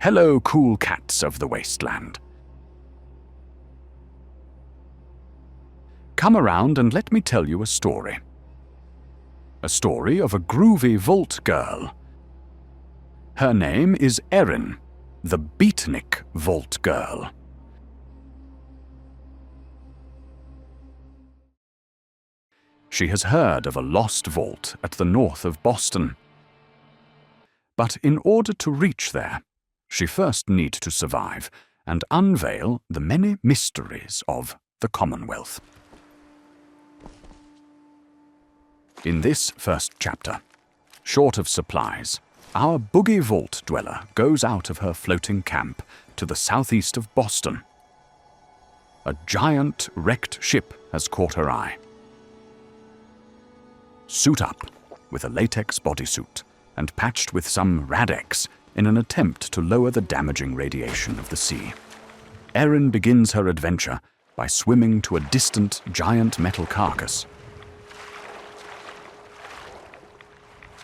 Hello, cool cats of the wasteland. Come around and let me tell you a story. A story of a groovy Vault-girl. Her name is Erin, the Beatnik Vault-girl. She has heard of a lost vault at the north of Boston. But in order to reach there, she first needs to survive and unveil the many mysteries of the Commonwealth. In this first chapter, short of supplies, our boogie vault dweller goes out of her floating camp to the southeast of Boston. A giant wrecked ship has caught her eye. Suit up with a latex bodysuit and patched with some Radex in an attempt to lower the damaging radiation of the sea, Erin begins her adventure by swimming to a distant giant metal carcass.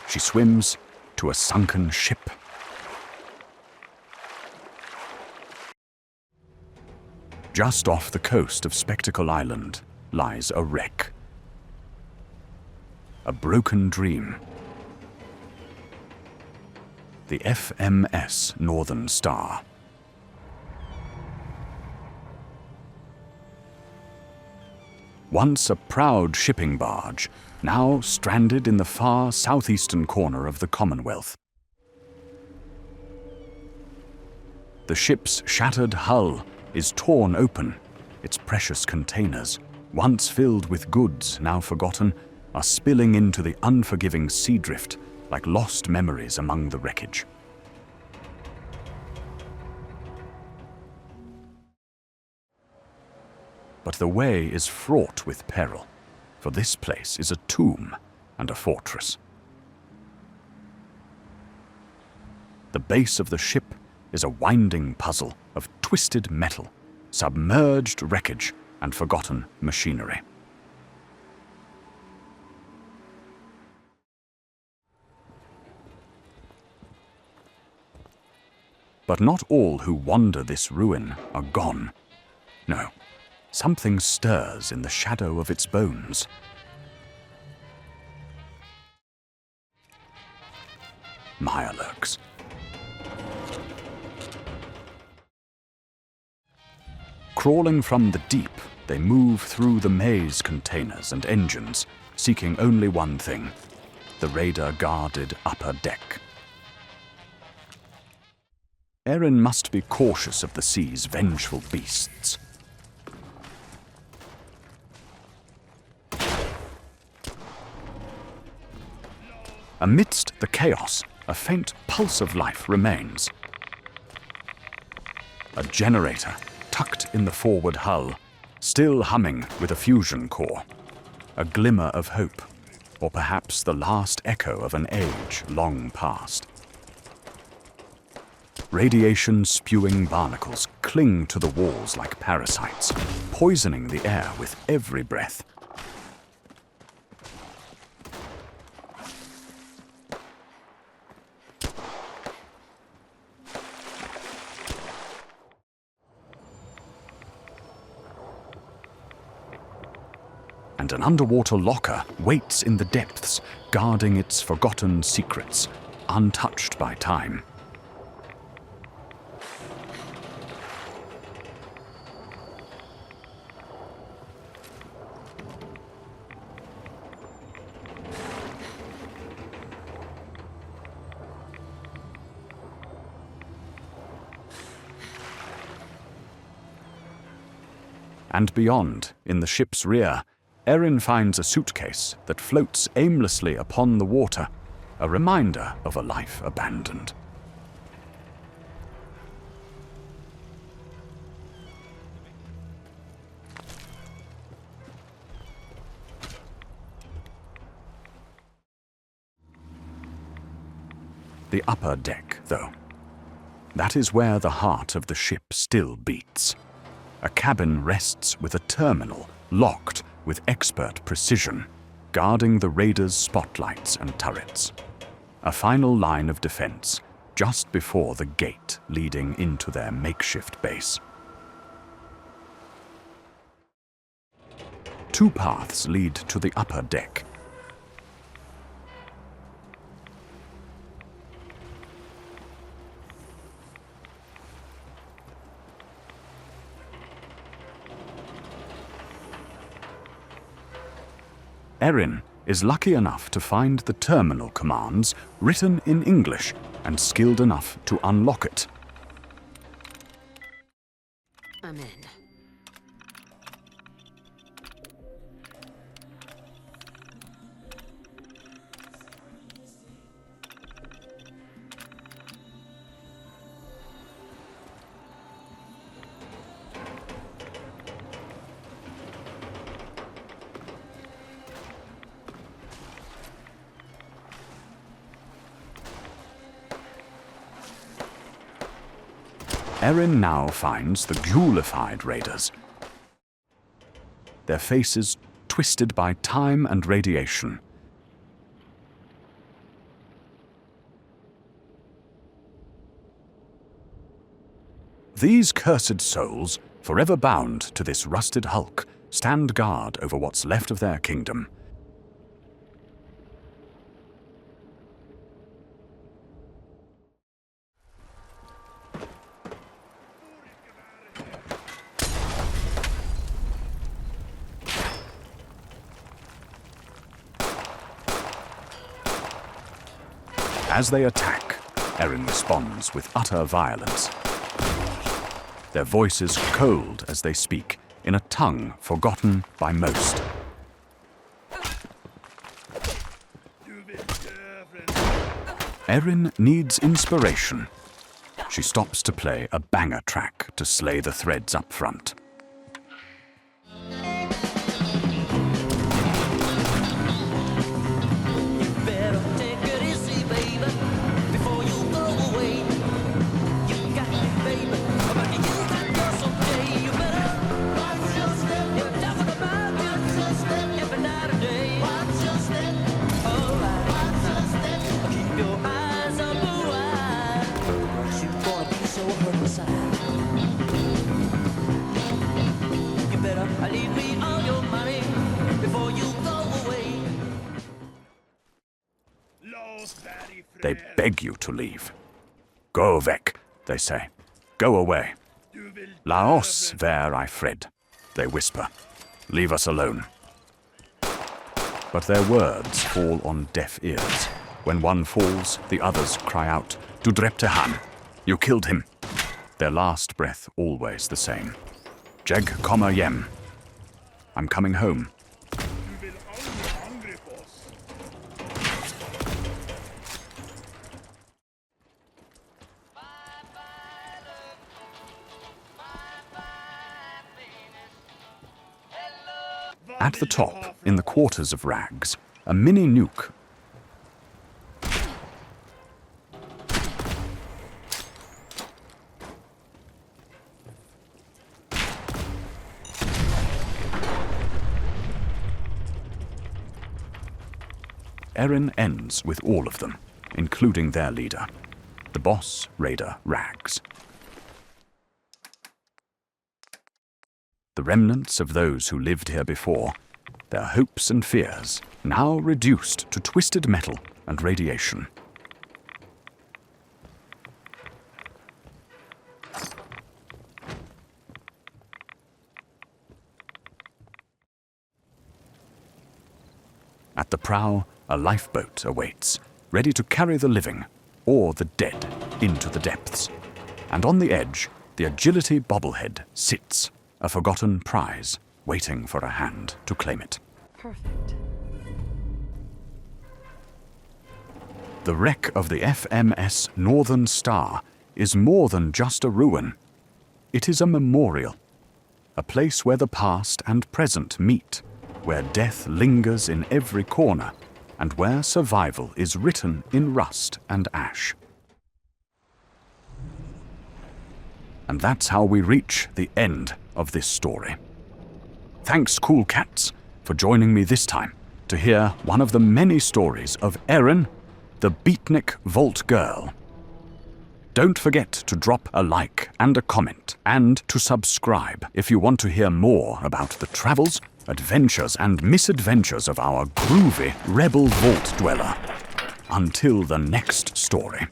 She swims to a sunken ship. Just off the coast of Spectacle Island lies a wreck. A broken dream. The FMS Northern Star. Once a proud shipping barge, now stranded in the far southeastern corner of the Commonwealth. The ship's shattered hull is torn open. Its precious containers, once filled with goods now forgotten, are spilling into the unforgiving sea drift like lost memories among the wreckage. But the way is fraught with peril, for this place is a tomb and a fortress. The base of the ship is a winding puzzle of twisted metal, submerged wreckage, and forgotten machinery. But not all who wander this ruin are gone. No, something stirs in the shadow of its bones. Mirelurks. Crawling from the deep, they move through the maze containers and engines, seeking only one thing: the radar-guarded upper deck. Erin must be cautious of the sea's vengeful beasts. Amidst the chaos, a faint pulse of life remains. A generator tucked in the forward hull, still humming with a fusion core. A glimmer of hope, or perhaps the last echo of an age long past. Radiation-spewing barnacles cling to the walls like parasites, poisoning the air with every breath. And an underwater locker waits in the depths, guarding its forgotten secrets, untouched by time. And beyond, in the ship's rear, Erin finds a suitcase that floats aimlessly upon the water, a reminder of a life abandoned. The upper deck, though. That is where the heart of the ship still beats. A cabin rests with a terminal locked with expert precision, guarding the raiders' spotlights and turrets. A final line of defense, just before the gate leading into their makeshift base. Two paths lead to the upper deck. Erin is lucky enough to find the terminal commands written in English and skilled enough to unlock it. I'm in. Erin now finds the ghoulified raiders, their faces twisted by time and radiation. These cursed souls, forever bound to this rusted hulk, stand guard over what's left of their kingdom. As they attack, Erin responds with utter violence. Their voices cold as they speak, in a tongue forgotten by most. Erin needs inspiration. She stops to play a banger track to slay the threads up front. They beg you to leave. Go weg, they say. Go away. Laos where I fled, they whisper. Leave us alone. But their words fall on deaf ears. When one falls, the others cry out, Du drepte han. You killed him. Their last breath always the same. Jeg kommer hjem. I'm coming home. At the top, in the quarters of Rags, a mini nuke. Erin ends with all of them, including their leader, the boss raider Rags. The remnants of those who lived here before, their hopes and fears, now reduced to twisted metal and radiation. At the prow, a lifeboat awaits, ready to carry the living or the dead into the depths. And on the edge, the agility bobblehead sits, a forgotten prize, waiting for a hand to claim it. Perfect. The wreck of the FMS Northern Star is more than just a ruin. It is a memorial, a place where the past and present meet, where death lingers in every corner, and where survival is written in rust and ash. And that's how we reach the end of this story. Thanks, Cool Cats, for joining me this time to hear one of the many stories of Erin, the Beatnik Vault-girl. Don't forget to drop a like and a comment, and to subscribe if you want to hear more about the travels, adventures, and misadventures of our groovy rebel vault dweller. Until the next story.